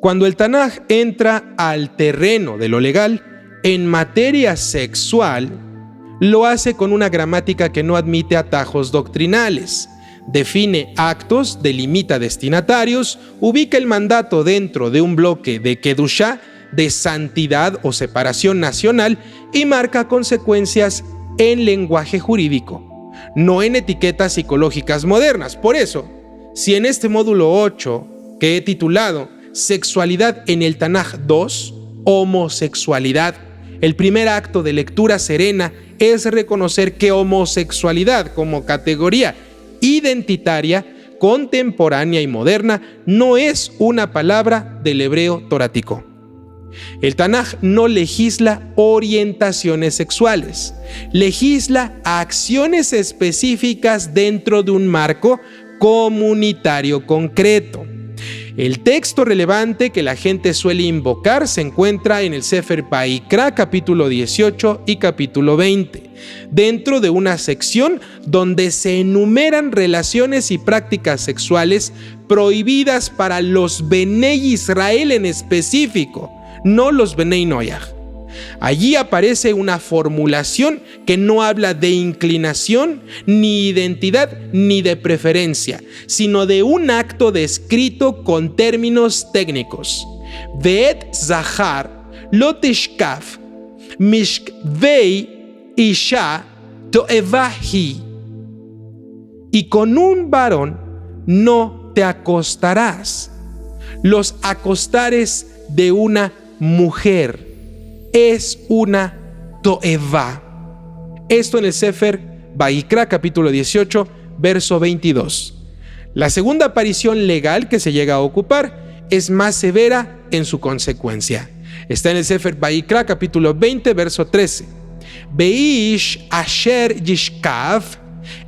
Cuando el Tanaj entra al terreno de lo legal, en materia sexual, lo hace con una gramática que no admite atajos doctrinales. Define actos, delimita destinatarios, ubica el mandato dentro de un bloque de Kedushá, de santidad o separación nacional, y marca consecuencias en lenguaje jurídico, no en etiquetas psicológicas modernas. Por eso, si en este módulo 8, que he titulado Sexualidad en el Tanaj 2, homosexualidad, el primer acto de lectura serena es reconocer que homosexualidad como categoría identitaria, contemporánea y moderna no es una palabra del hebreo torático. El Tanaj no legisla orientaciones sexuales, legisla acciones específicas dentro de un marco comunitario concreto. El texto relevante que la gente suele invocar se encuentra en el Sefer Vayikra, capítulo 18 y capítulo 20, dentro de una sección donde se enumeran relaciones y prácticas sexuales prohibidas para los Benei Israel en específico, no los Benei Noyaj. Allí aparece una formulación que no habla de inclinación, ni identidad, ni de preferencia, sino de un acto descrito con términos técnicos. Ve'et zahar lo tishkaf mishkvei isha to'eva hi. Y con un varón no te acostarás. Los acostares de una mujer es una to'eva. Esto en el Sefer Vayikra, capítulo 18, verso 22. La segunda aparición legal que se llega a ocupar es más severa en su consecuencia. Está en el Sefer Vayikra, capítulo 20, verso 13. Beish asher yishkav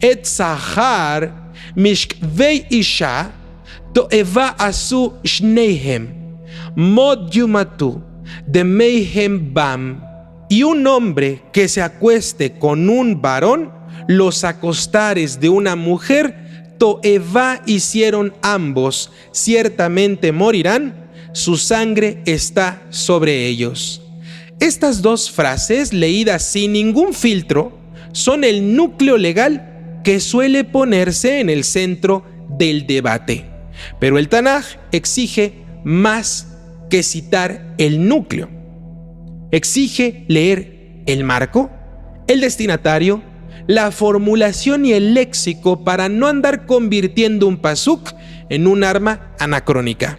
et zahar mishkvei isha to'eva asu shneihem mod yumatu de Meihem Bam. Y un hombre que se acueste con un varón, los acostares de una mujer, to'eva hicieron ambos, ciertamente morirán, su sangre está sobre ellos. Estas dos frases, leídas sin ningún filtro, son el núcleo legal que suele ponerse en el centro del debate. Pero el Tanaj exige más que citar el núcleo. Exige leer el marco, el destinatario, la formulación y el léxico para no andar convirtiendo un pasuk en un arma anacrónica.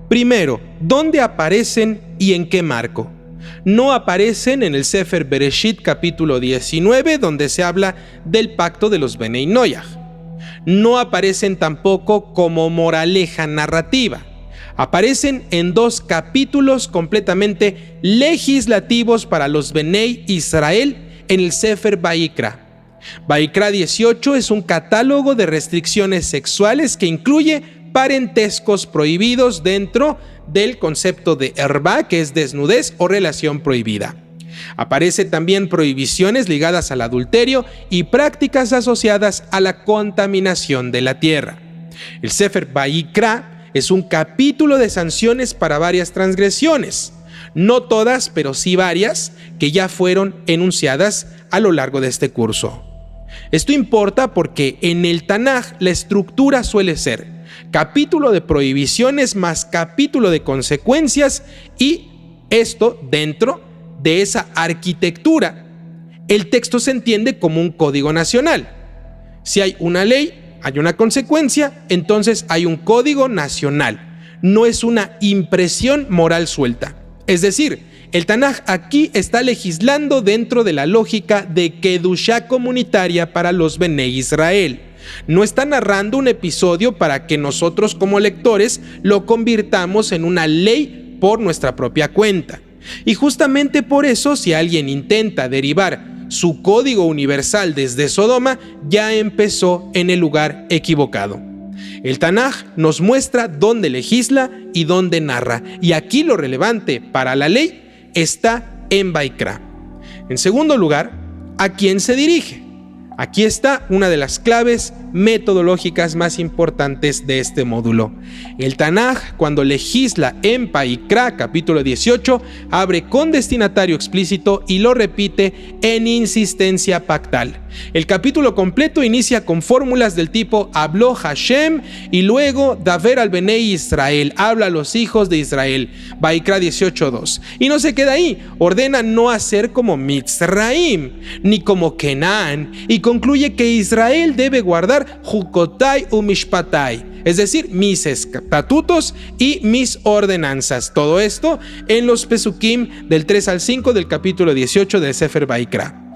Primero, ¿dónde aparecen y en qué marco? No aparecen en el Sefer Bereshit capítulo 19, donde se habla del pacto de los Benei Noyaj. No aparecen tampoco como moraleja narrativa. Aparecen en dos capítulos completamente legislativos para los Benei Israel en el Sefer Vayikra. Vayikra 18 es un catálogo de restricciones sexuales que incluye parentescos prohibidos dentro del concepto de erba, que es desnudez o relación prohibida. Aparece también prohibiciones ligadas al adulterio y prácticas asociadas a la contaminación de la tierra. El Sefer Vayikra es un capítulo de sanciones para varias transgresiones, no todas, pero sí varias, que ya fueron enunciadas a lo largo de este curso. Esto importa porque en el Tanaj la estructura suele ser capítulo de prohibiciones más capítulo de consecuencias, y esto dentro de esa arquitectura. El texto se entiende como un código nacional. Si hay una ley, hay una consecuencia, entonces hay un código nacional. No es una impresión moral suelta. Es decir, el Tanaj aquí está legislando dentro de la lógica de Kedushá comunitaria para los Benei Israel. No está narrando un episodio para que nosotros como lectores lo convirtamos en una ley por nuestra propia cuenta. Y justamente por eso, si alguien intenta derivar su código universal desde Sodoma, ya empezó en el lugar equivocado. El Tanaj nos muestra dónde legisla y dónde narra, y aquí lo relevante para la ley está en Vayikra. En segundo lugar, ¿a quién se dirige? Aquí está una de las claves metodológicas más importantes de este módulo. El Tanaj, cuando legisla en Vaikra, capítulo 18, abre con destinatario explícito y lo repite en insistencia pactal. El capítulo completo inicia con fórmulas del tipo habló Hashem y luego Daver al Benei Israel, habla a los hijos de Israel, Vaikra 18:2. Y no se queda ahí, ordena no hacer como Mitzraim ni como Kenan y concluye que Israel debe guardar Jukotai u Mishpatai, es decir, mis estatutos y mis ordenanzas. Todo esto en los Pesukim del 3 al 5 del capítulo 18 del Sefer Vaikra.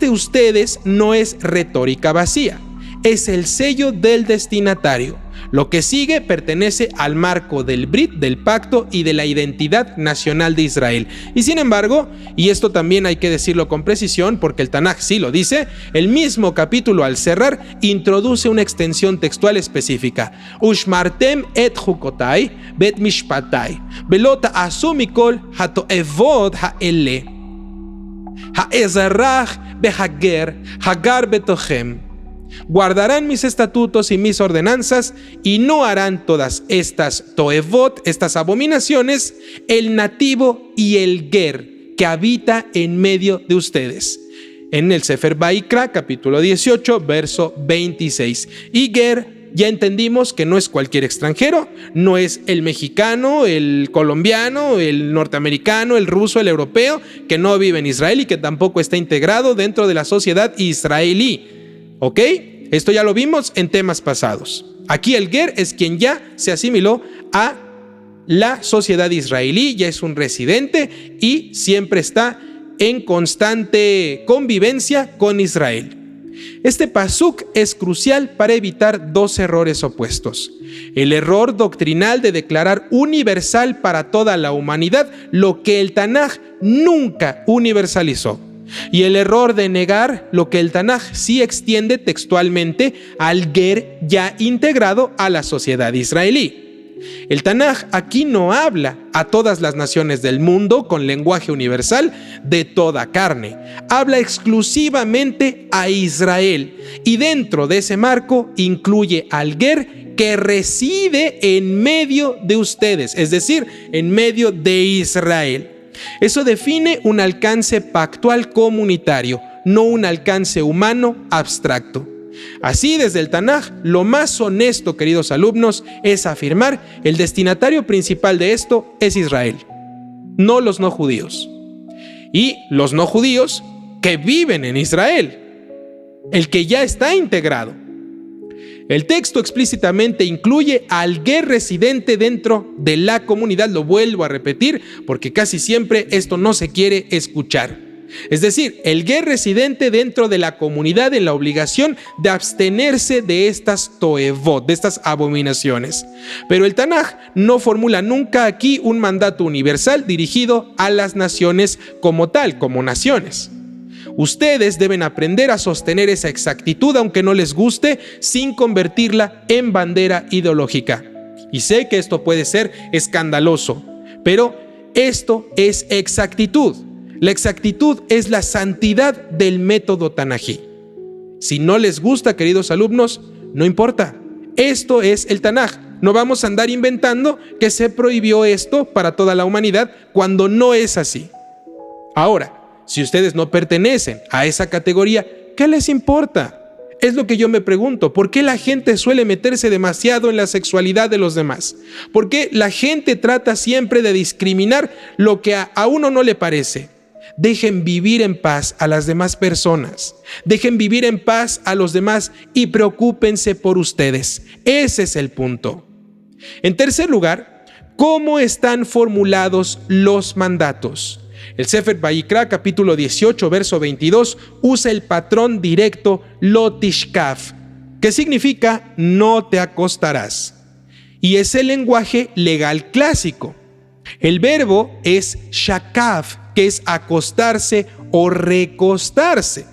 Ustedes no es retórica vacía, es el sello del destinatario. Lo que sigue pertenece al marco del Brit, del pacto y de la identidad nacional de Israel. Y sin embargo, y esto también hay que decirlo con precisión porque el Tanaj sí lo dice, el mismo capítulo al cerrar introduce una extensión textual específica. Ushmartem et jukotai bet mishpatai velota asumikol hatoevod haele haezarach behager hagar betochem. Guardarán mis estatutos y mis ordenanzas y no harán todas estas toevot, estas abominaciones, el nativo y el ger que habita en medio de ustedes. En el Sefer Vaikra, capítulo 18, verso 26. Y ger, ya entendimos que no es cualquier extranjero, no es el mexicano, el colombiano, el norteamericano, el ruso, el europeo, que no vive en Israel y que tampoco está integrado dentro de la sociedad israelí. ¿Ok? Esto ya lo vimos en temas pasados. Aquí el ger es quien ya se asimiló a la sociedad israelí, ya es un residente y siempre está en constante convivencia con Israel. Este pasuk es crucial para evitar dos errores opuestos. El error doctrinal de declarar universal para toda la humanidad lo que el Tanaj nunca universalizó. Y el error de negar lo que el Tanaj sí extiende textualmente al ger ya integrado a la sociedad israelí. El Tanaj aquí no habla a todas las naciones del mundo con lenguaje universal de toda carne. Habla exclusivamente a Israel y dentro de ese marco incluye al ger que reside en medio de ustedes, es decir, en medio de Israel. Eso define un alcance pactual comunitario, no un alcance humano abstracto. Así, desde el Tanaj, lo más honesto, queridos alumnos, es afirmar el destinatario principal de esto es Israel, no los no judíos. Y los no judíos que viven en Israel, el que ya está integrado. El texto explícitamente incluye al ger residente dentro de la comunidad, lo vuelvo a repetir porque casi siempre esto no se quiere escuchar. Es decir, el ger residente dentro de la comunidad en la obligación de abstenerse de estas toevot, de estas abominaciones. Pero el Tanaj no formula nunca aquí un mandato universal dirigido a las naciones como tal, como naciones. Ustedes deben aprender a sostener esa exactitud aunque no les guste, sin convertirla en bandera ideológica. Y sé que esto puede ser escandaloso, pero esto es exactitud. La exactitud es la santidad del método tanají. Si no les gusta, queridos alumnos, no importa. Esto es el Tanaj. No vamos a andar inventando que se prohibió esto para toda la humanidad cuando no es así. Ahora, si ustedes no pertenecen a esa categoría, ¿qué les importa? Es lo que yo me pregunto. ¿Por qué la gente suele meterse demasiado en la sexualidad de los demás? ¿Por qué la gente trata siempre de discriminar lo que a uno no le parece? Dejen vivir en paz a las demás personas. Dejen vivir en paz a los demás y preocúpense por ustedes. Ese es el punto. En tercer lugar, ¿cómo están formulados los mandatos? El Sefer Vaikra, capítulo 18, verso 22, usa el patrón directo lo tishkaf, que significa no te acostarás. Y es el lenguaje legal clásico. El verbo es shakaf, que es acostarse o recostarse.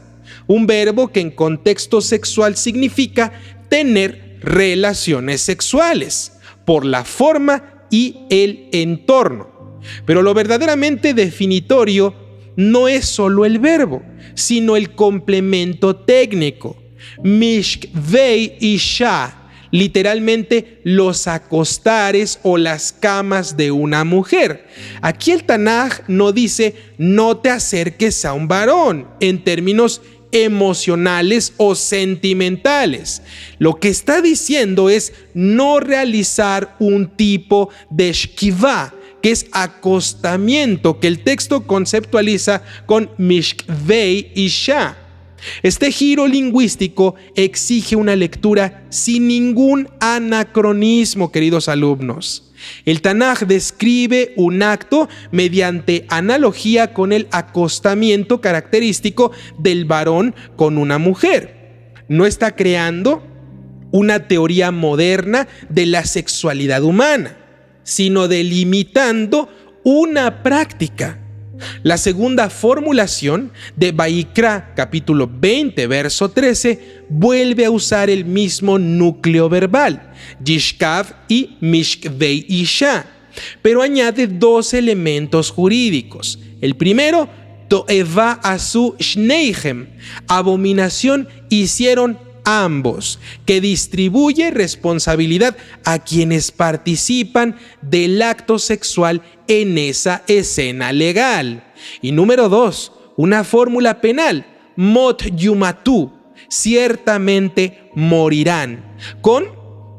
Un verbo que en contexto sexual significa tener relaciones sexuales, por la forma y el entorno. Pero lo verdaderamente definitorio no es solo el verbo, sino el complemento técnico. Mishkvei Isha, literalmente los acostares o las camas de una mujer. Aquí el Tanaj no dice no te acerques a un varón en términos emocionales o sentimentales. Lo que está diciendo es no realizar un tipo de shkivá, que es acostamiento, que el texto conceptualiza con mishkvei isha. Este giro lingüístico exige una lectura sin ningún anacronismo, queridos alumnos. El Tanaj describe un acto mediante analogía con el acostamiento característico del varón con una mujer. No está creando una teoría moderna de la sexualidad humana, sino delimitando una práctica. La segunda formulación de Vaikra, capítulo 20, verso 13, vuelve a usar el mismo núcleo verbal, Yishkav y Mishkvei Isha, pero añade dos elementos jurídicos. El primero, Toeva asu shneichem, abominación hicieron ambos, que distribuye responsabilidad a quienes participan del acto sexual en esa escena legal. Y número 2, una fórmula penal, mot yumatu, ciertamente morirán, con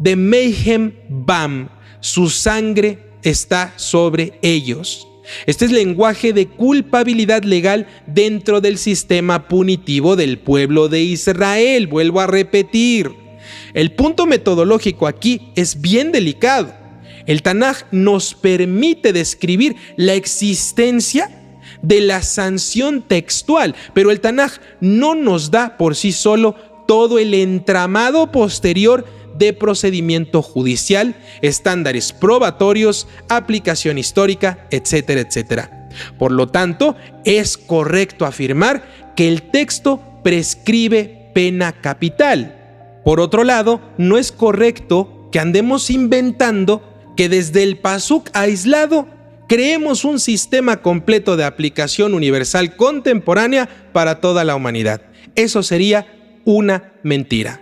de meihem bam, su sangre está sobre ellos. Este es lenguaje de culpabilidad legal dentro del sistema punitivo del pueblo de Israel. Vuelvo a repetir, el punto metodológico aquí es bien delicado. El Tanaj nos permite describir la existencia de la sanción textual, pero el Tanaj no nos da por sí solo todo el entramado posterior de procedimiento judicial, estándares probatorios, aplicación histórica, etcétera, etcétera. Por lo tanto, es correcto afirmar que el texto prescribe pena capital. Por otro lado, no es correcto que andemos inventando que desde el pasuk aislado creemos un sistema completo de aplicación universal contemporánea para toda la humanidad. Eso sería una mentira.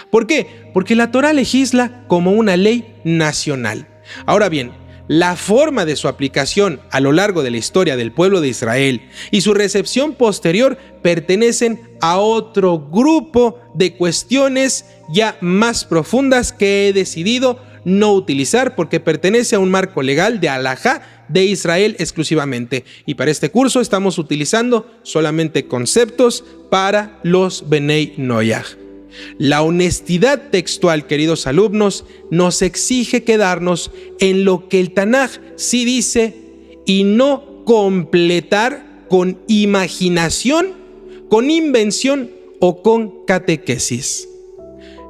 ¿Por qué? Porque la Torá legisla como una ley nacional. Ahora bien, la forma de su aplicación a lo largo de la historia del pueblo de Israel y su recepción posterior pertenecen a otro grupo de cuestiones ya más profundas que he decidido no utilizar porque pertenece a un marco legal de halajá de Israel exclusivamente. Y para este curso estamos utilizando solamente conceptos para los Benei Noyaj. La honestidad textual, queridos alumnos, nos exige quedarnos en lo que el Tanaj sí dice y no completar con imaginación, con invención o con catequesis.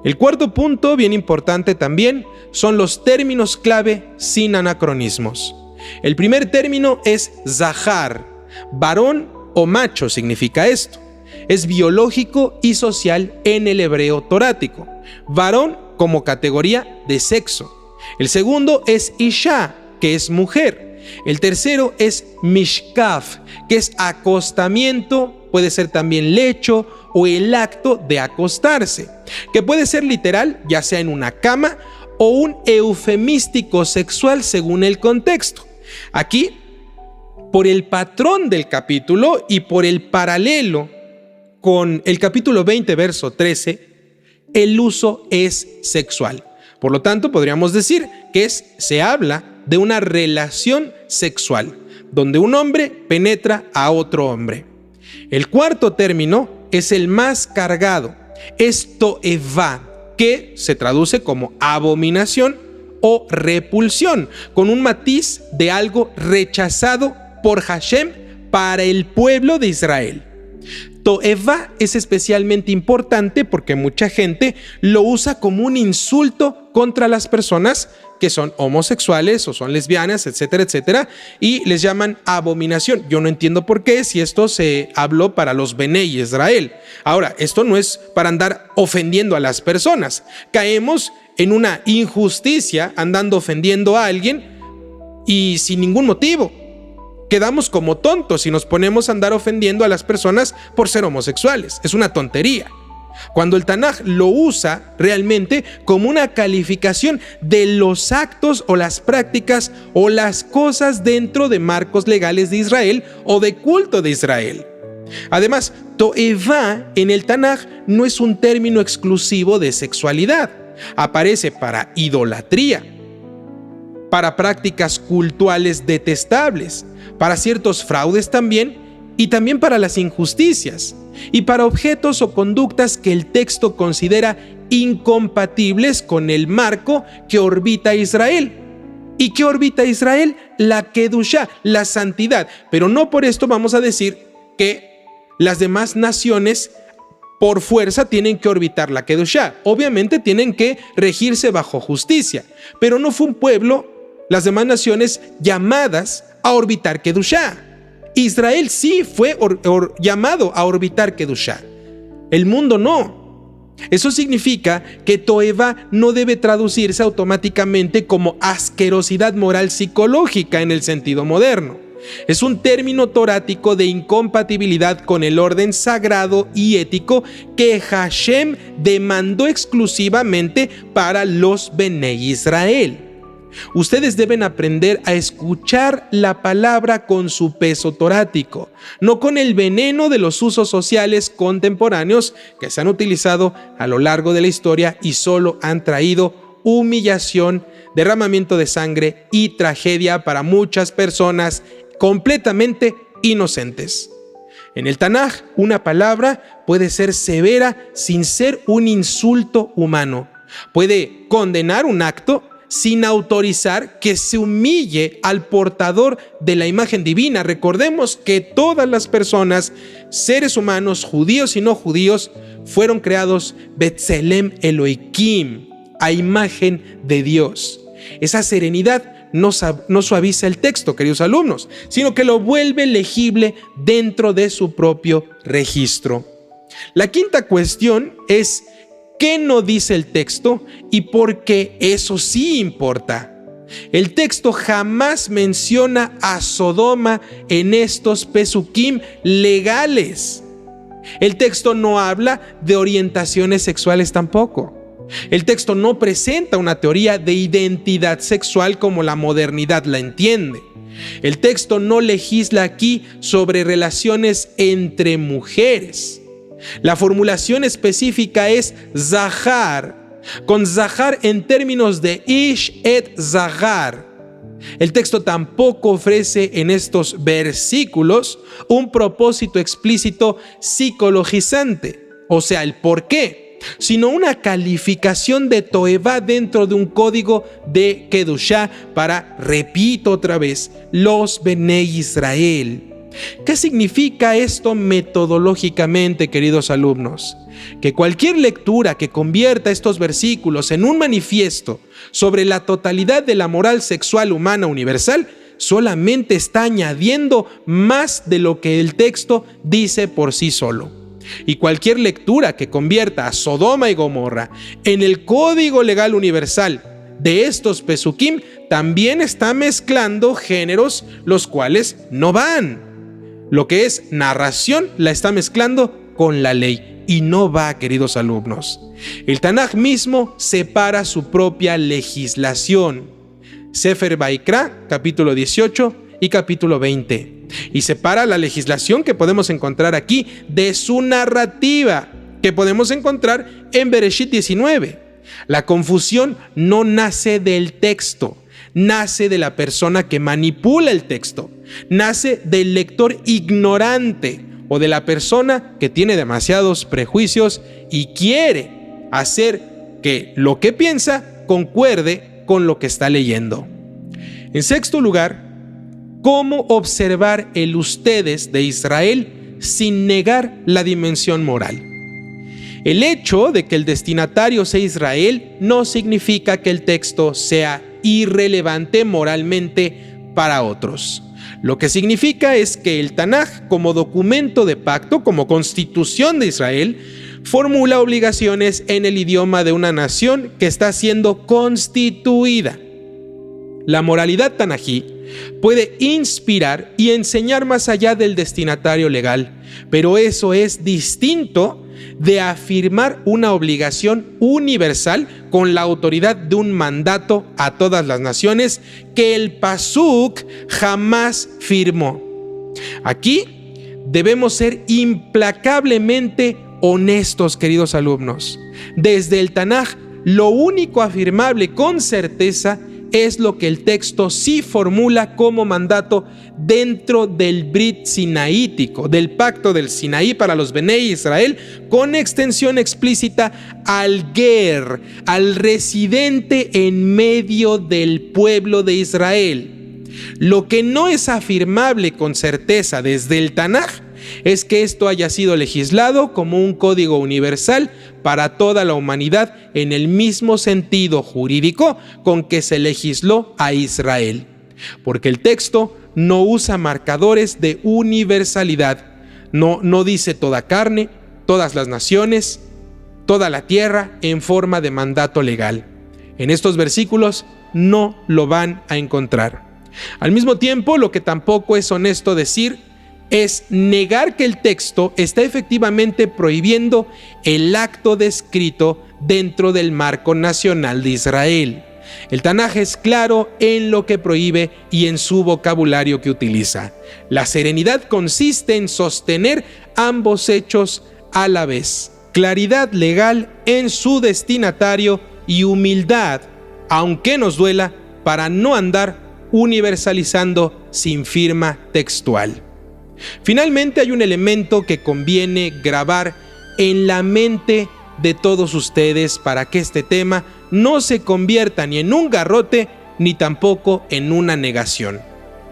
El cuarto punto, bien importante también, son los términos clave sin anacronismos. El primer término es zahar, varón o macho significa esto. Es biológico y social en el hebreo torático. Varón como categoría de sexo. El segundo es isha, que es mujer. El tercero es mishkaf, que es acostamiento, puede ser también lecho o el acto de acostarse, que puede ser literal, ya sea en una cama o un eufemístico sexual según el contexto. Aquí, por el patrón del capítulo y por el paralelo con el capítulo 20, verso 13, el uso es sexual. Por lo tanto, podríamos decir que se habla de una relación sexual, donde un hombre penetra a otro hombre. El cuarto término es el más cargado, es toevá, que se traduce como abominación o repulsión, con un matiz de algo rechazado por Hashem para el pueblo de Israel. Toevá es especialmente importante porque mucha gente lo usa como un insulto contra las personas que son homosexuales o son lesbianas, etcétera, etcétera, y les llaman abominación. Yo no entiendo por qué, si esto se habló para los Benei Israel. Ahora, esto no es para andar ofendiendo a las personas. Caemos en una injusticia andando ofendiendo a alguien y sin ningún motivo. Quedamos como tontos si nos ponemos a andar ofendiendo a las personas por ser homosexuales. Es una tontería. cuando el Tanaj lo usa realmente como una calificación de los actos o las prácticas o las cosas dentro de marcos legales de Israel o de culto de Israel. Además, toevá en el Tanaj no es un término exclusivo de sexualidad. Aparece para idolatría, para prácticas cultuales detestables, para ciertos fraudes también, y también para las injusticias, y para objetos o conductas que el texto considera incompatibles con el marco que orbita Israel. ¿Y qué orbita Israel? La Kedushá, la santidad. Pero no por esto vamos a decir que las demás naciones por fuerza tienen que orbitar la Kedushá. Obviamente tienen que regirse bajo justicia, pero no fue un pueblo, las demás naciones, llamadas a orbitar Kedushá. Israel sí fue llamado a orbitar Kedushá. El mundo no. Eso significa que toevá no debe traducirse automáticamente como asquerosidad moral psicológica en el sentido moderno. Es un término torático de incompatibilidad con el orden sagrado y ético que Hashem demandó exclusivamente para los Benei Israel. Ustedes deben aprender a escuchar la palabra con su peso torático, no con el veneno de los usos sociales contemporáneos que se han utilizado a lo largo de la historia y solo han traído humillación, derramamiento de sangre y tragedia para muchas personas completamente inocentes. En el Tanaj, una palabra puede ser severa sin ser un insulto humano. Puede condenar un acto sin autorizar que se humille al portador de la imagen divina. Recordemos que todas las personas, seres humanos, judíos y no judíos, fueron creados Betzelem Elohim, a imagen de Dios. Esa serenidad no suaviza el texto, queridos alumnos, sino que lo vuelve legible dentro de su propio registro. La quinta cuestión es: ¿qué no dice el texto y por qué eso sí importa? El texto jamás menciona a Sodoma en estos pesukim legales. El texto no habla de orientaciones sexuales tampoco. El texto no presenta una teoría de identidad sexual como la modernidad la entiende. El texto no legisla aquí sobre relaciones entre mujeres. La formulación específica es Zahar, con Zahar en términos de Ish et Zahar. El texto tampoco ofrece en estos versículos un propósito explícito psicologizante, o sea, el por qué, sino una calificación de toevá dentro de un código de Kedushá para, repito otra vez, los Benei Israel. ¿Qué significa esto metodológicamente, queridos alumnos? Que cualquier lectura que convierta estos versículos en un manifiesto sobre la totalidad de la moral sexual humana universal solamente está añadiendo más de lo que el texto dice por sí solo. Y cualquier lectura que convierta a Sodoma y Gomorra en el código legal universal de estos pesukim también está mezclando géneros los cuales no van. Lo que es narración la está mezclando con la ley y no va, queridos alumnos. El Tanaj mismo separa su propia legislación. Sefer Vaikra, capítulo 18 y capítulo 20. Y separa la legislación que podemos encontrar aquí de su narrativa, que podemos encontrar en Bereshit 19. La confusión no nace del texto, nace de la persona que manipula el texto, nace del lector ignorante o de la persona que tiene demasiados prejuicios y quiere hacer que lo que piensa concuerde con lo que está leyendo. En sexto lugar, ¿cómo observar el ustedes de Israel sin negar la dimensión moral? El hecho de que el destinatario sea Israel no significa que el texto sea irrelevante moralmente para otros. Lo que significa es que el Tanaj, como documento de pacto, como constitución de Israel, formula obligaciones en el idioma de una nación que está siendo constituida. La moralidad tanají puede inspirar y enseñar más allá del destinatario legal, pero eso es distinto de afirmar una obligación universal con la autoridad de un mandato a todas las naciones que el pasuk jamás firmó. Aquí debemos ser implacablemente honestos, queridos alumnos. Desde el Tanaj, lo único afirmable con certeza es lo que el texto sí formula como mandato dentro del Brit Sinaítico, del pacto del Sinaí para los Benei Israel, con extensión explícita al Ger, al residente en medio del pueblo de Israel. Lo que no es afirmable con certeza desde el Tanaj es que esto haya sido legislado como un código universal para toda la humanidad en el mismo sentido jurídico con que se legisló a Israel, porque el texto no usa marcadores de universalidad, no dice toda carne, todas las naciones, toda la tierra en forma de mandato legal. En estos versículos no lo van a encontrar. Al mismo tiempo, lo que tampoco es honesto decir es negar que el texto está efectivamente prohibiendo el acto descrito dentro del marco nacional de Israel. El Tanaj es claro en lo que prohíbe y en su vocabulario que utiliza. La serenidad consiste en sostener ambos hechos a la vez. Claridad legal en su destinatario y humildad, aunque nos duela, para no andar universalizando sin firma textual. Finalmente, hay un elemento que conviene grabar en la mente de todos ustedes para que este tema no se convierta ni en un garrote ni tampoco en una negación.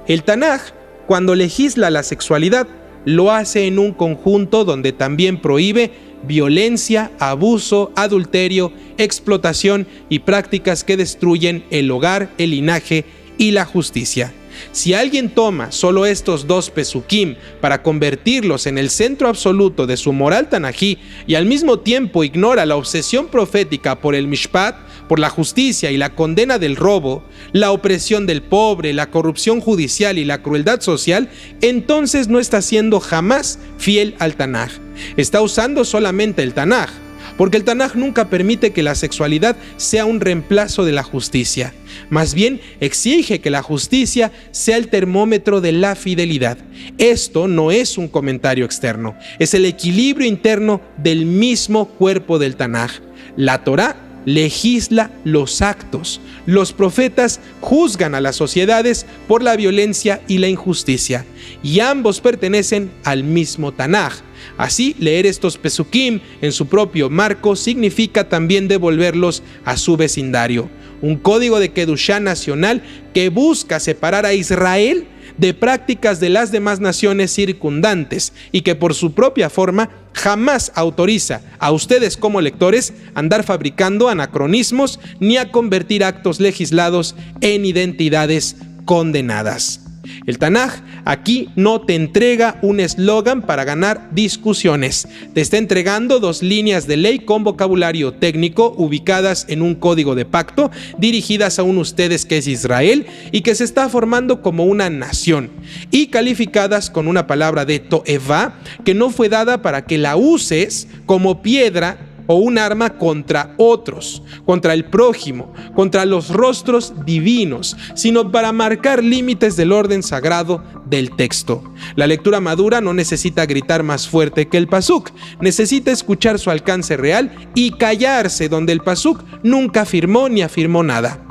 El Tanaj, cuando legisla la sexualidad, lo hace en un conjunto donde también prohíbe violencia, abuso, adulterio, explotación y prácticas que destruyen el hogar, el linaje y la justicia. Si alguien toma solo estos dos pesukim para convertirlos en el centro absoluto de su moral tanají y al mismo tiempo ignora la obsesión profética por el mishpat, por la justicia y la condena del robo, la opresión del pobre, la corrupción judicial y la crueldad social, entonces no está siendo jamás fiel al Tanaj. Está usando solamente el Tanaj, porque el Tanaj nunca permite que la sexualidad sea un reemplazo de la justicia. Más bien, exige que la justicia sea el termómetro de la fidelidad. Esto no es un comentario externo, es el equilibrio interno del mismo cuerpo del Tanaj. La Torá legisla los actos. Los profetas juzgan a las sociedades por la violencia y la injusticia, y ambos pertenecen al mismo Tanaj. Así, leer estos pesukim en su propio marco significa también devolverlos a su vecindario. Un código de Kedushá nacional que busca separar a Israel de prácticas de las demás naciones circundantes y que por su propia forma jamás autoriza a ustedes como lectores andar fabricando anacronismos ni a convertir actos legislados en identidades condenadas. El Tanaj aquí no te entrega un eslogan para ganar discusiones. Te está entregando dos líneas de ley con vocabulario técnico ubicadas en un código de pacto dirigidas a un ustedes que es Israel y que se está formando como una nación y calificadas con una palabra de to'evá que no fue dada para que la uses como piedra o un arma contra otros, contra el prójimo, contra los rostros divinos, sino para marcar límites del orden sagrado del texto. La lectura madura no necesita gritar más fuerte que el pasuk, necesita escuchar su alcance real y callarse donde el pasuk nunca afirmó ni afirmó nada.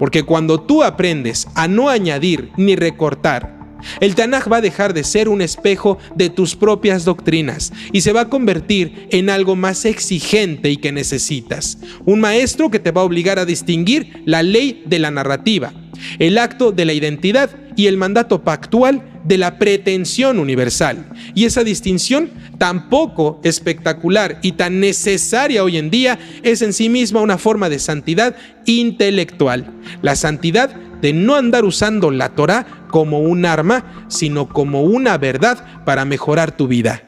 Porque cuando tú aprendes a no añadir ni recortar, el Tanaj va a dejar de ser un espejo de tus propias doctrinas y se va a convertir en algo más exigente y que necesitas. Un maestro que te va a obligar a distinguir la ley de la narrativa, el acto de la identidad y el mandato pactual de la pretensión universal. Y esa distinción tan poco espectacular y tan necesaria hoy en día es en sí misma una forma de santidad intelectual. La santidad de no andar usando la Torá como un arma, sino como una verdad para mejorar tu vida.